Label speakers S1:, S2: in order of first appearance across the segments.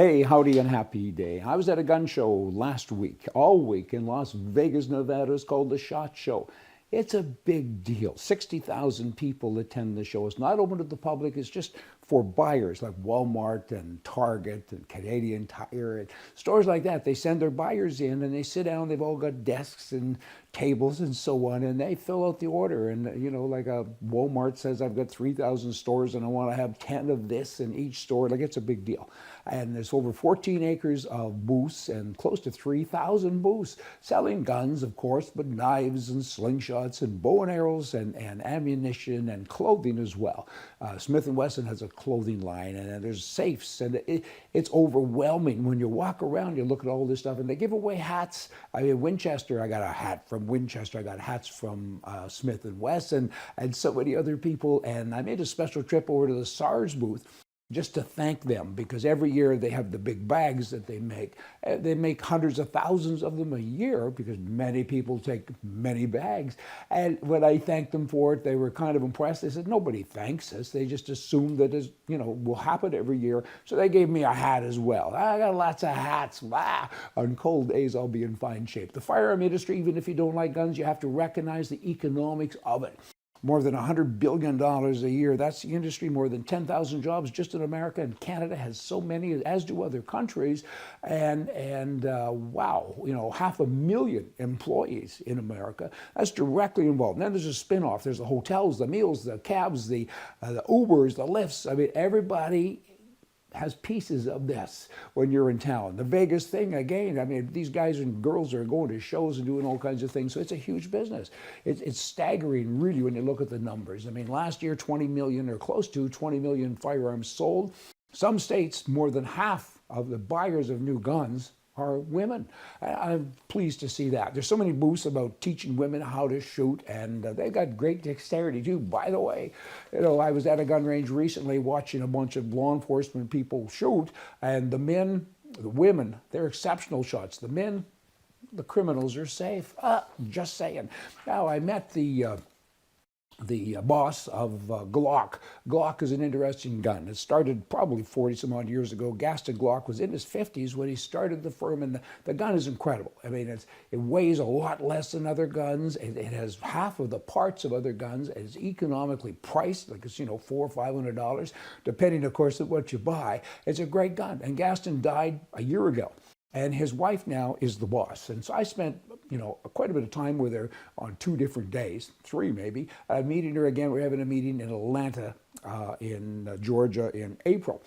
S1: Hey, howdy and happy day. I was at a gun show last week, all week in Las Vegas, Nevada. It's called the SHOT Show. It's a big deal. 60,000 people attend the show. It's not open to the public. It's just for buyers like Walmart and Target and Canadian Tire and stores like that. They send their buyers in and they sit down. They've all got desks and tables and so on, and they fill out the order. And, like a Walmart says, I've got 3,000 stores and I want to have 10 of this in each store. Like, it's a big deal. And there's over 14 acres of booths and close to 3,000 booths selling guns, of course, but knives and slingshots and bow and arrows and ammunition and clothing as well. Smith & Wesson has a clothing line, and there's safes, and it's overwhelming. When you walk around, you look at all this stuff, and they give away hats. I mean, Winchester, I got a hat from Winchester. I got hats from Smith & Wesson and so many other people. And I made a special trip over to the SARS booth just to thank them, because every year they have the big bags that they make. They make hundreds of thousands of them a year because many people take many bags. And when I thanked them for it, they were kind of impressed. They said, nobody thanks us. They just assume that it will happen every year. So they gave me a hat as well. I got lots of hats. On cold days, I'll be in fine shape. The firearm industry, even if you don't like guns, you have to recognize the economics of it. More than $100 billion a year. That's the industry. More than 10,000 jobs just in America, and Canada has so many, as do other countries. And wow, 500,000 employees in America. That's directly involved. And then there's a spin-off. There's the hotels, the meals, the cabs, the Ubers, the Lyfts. I mean, everybody has pieces of this when you're in town. The Vegas thing, again, I mean, these guys and girls are going to shows and doing all kinds of things, so it's a huge business. It's staggering, really, when you look at the numbers. I mean, last year, 20 million or close to 20 million firearms sold. Some states, more than half of the buyers of new guns are women. I'm pleased to see that. There's so many booths about teaching women how to shoot, and they've got great dexterity too. By the way, I was at a gun range recently watching a bunch of law enforcement people shoot, and the women, they're exceptional shots. The men, the criminals are safe. Just saying. Now, I met the boss of Glock. Glock is an interesting gun. It started probably 40 some odd years ago. Gaston Glock was in his 50s when he started the firm, and the gun is incredible. I mean, it weighs a lot less than other guns. It has half of the parts of other guns. It's economically priced, like it's $400 or $500, depending, of course, on what you buy. It's a great gun. And Gaston died a year ago. And his wife now is the boss. And so I spent, quite a bit of time with her on 2 different days, 3 maybe. Meeting her again. We're having a meeting in Atlanta, in Georgia in April.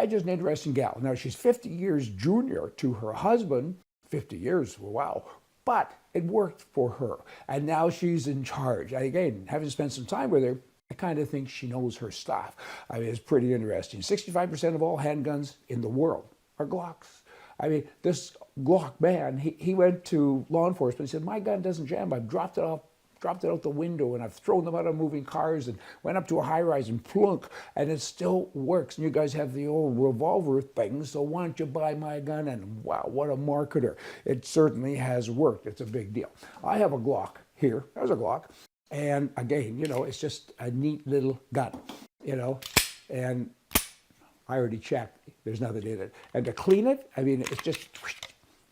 S1: Just an interesting gal. Now, she's 50 years junior to her husband. 50 years, wow. But it worked for her. And now she's in charge. Again, having spent some time with her, I kind of think she knows her stuff. I mean, it's pretty interesting. 65% of all handguns in the world are Glocks. I mean, this Glock man, he went to law enforcement and said, my gun doesn't jam. I've dropped it out the window, and I've thrown them out of moving cars and went up to a high rise and plunk, and it still works. And you guys have the old revolver thing, so why don't you buy my gun? And wow, what a marketer. It certainly has worked. It's a big deal. I have a Glock here. There's a Glock. And again, it's just a neat little gun, and I already checked. There's nothing in it. And to clean it, I mean, it's just,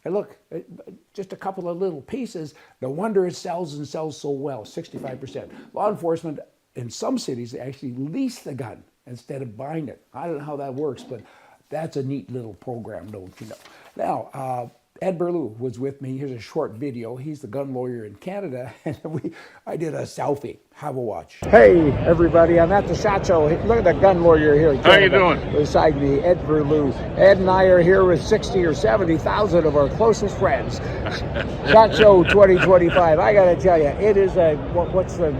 S1: and look, just a couple of little pieces. No wonder it sells and sells so well, 65%. Law enforcement in some cities, they actually lease the gun instead of buying it. I don't know how that works, but that's a neat little program, don't you know? Now, Ed Berlew was with me. Here's a short video. He's the gun lawyer in Canada, and I did a selfie. Have a watch. Hey, everybody, I'm at the SHOT Show. Look at the gun lawyer here in Canada.
S2: How you doing?
S1: Beside me, Ed Berlew. Ed and I are here with 60 or 70,000 of our closest friends. SHOT Show 2025. I got to tell you, it is what's the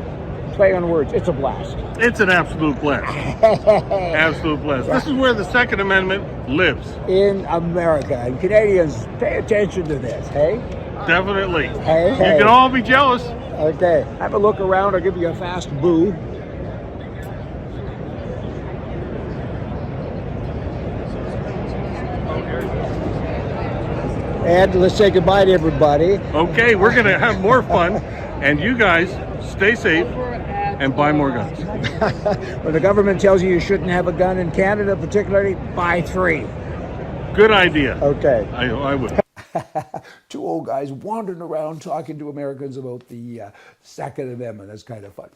S1: play on words? It's a blast.
S2: It's an absolute blast. Absolute blast. This is where the Second Amendment lives.
S1: In America. And Canadians, pay attention to this, hey?
S2: Definitely.
S1: Hey.
S2: You can all be jealous.
S1: Okay. Have a look around. I'll give you a fast boo. And let's say goodbye to everybody.
S2: Okay, we're going to have more fun. And you guys, stay safe and buy more guns.
S1: When the government tells you shouldn't have a gun in Canada, particularly, buy 3.
S2: Good idea.
S1: Okay.
S2: I would.
S1: Two old guys wandering around talking to Americans about the Second Amendment. That's kind of fun.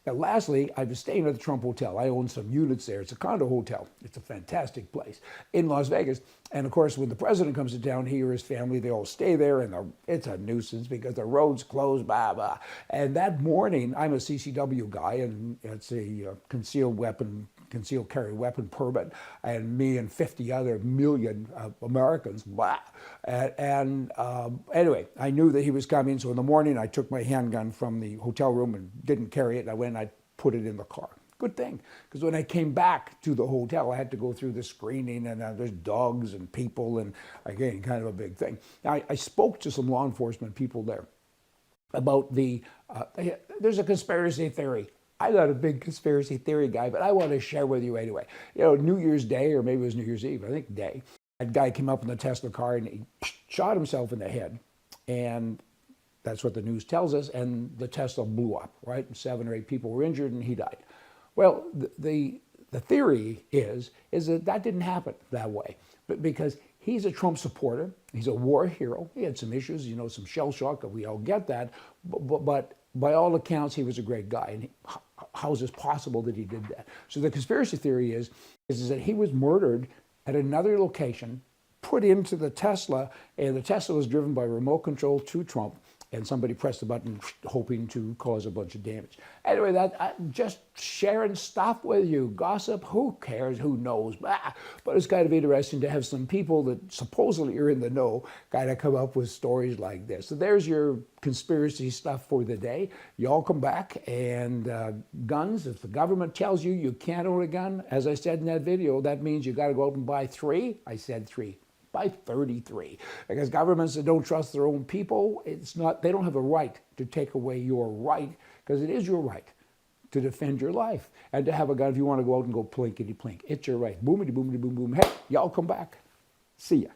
S1: Now, lastly, I was staying at the Trump Hotel. I own some units there. It's a condo hotel. It's a fantastic place in Las Vegas. And of course, when the president comes to town, he or his family, they all stay there, and it's a nuisance because the roads close, blah, blah. And that morning, I'm a CCW guy, and it's a concealed carry weapon permit, and me and 50 other million Americans, blah. Anyway, I knew that he was coming, so in the morning I took my handgun from the hotel room and didn't carry it, and I went and I put it in the car. Good thing, because when I came back to the hotel, I had to go through the screening, and there's dogs and people, and again, kind of a big thing. I spoke to some law enforcement people there about there's a conspiracy theory. I'm not a big conspiracy theory guy, but I want to share with you anyway. New Year's Day, or maybe it was New Year's Eve, I think day, that guy came up in the Tesla car and he shot himself in the head. And that's what the news tells us. And the Tesla blew up, right? 7 or 8 people were injured and he died. Well, the theory is that didn't happen that way, but because he's a Trump supporter, he's a war hero. He had some issues, some shell shock, we all get that, but by all accounts, he was a great guy. And how is this possible that he did that? So the conspiracy theory is that he was murdered at another location, put into the Tesla, and the Tesla was driven by remote control to Trump, and somebody pressed the button hoping to cause a bunch of damage. Anyway, I'm just sharing stuff with you. Gossip, who cares, who knows? But it's kind of interesting to have some people that supposedly are in the know kind of come up with stories like this. So there's your conspiracy stuff for the day. Y'all come back, and guns, if the government tells you you can't own a gun, as I said in that video, that means you got to go out and buy 3. I said 3. By 33, because governments that don't trust their own people, they don't have a right to take away your right, because it is your right to defend your life and to have a gun if you want to go out and go plinkety plink. It's your right. Boomity boomity boom boom. Hey, y'all come back. See ya.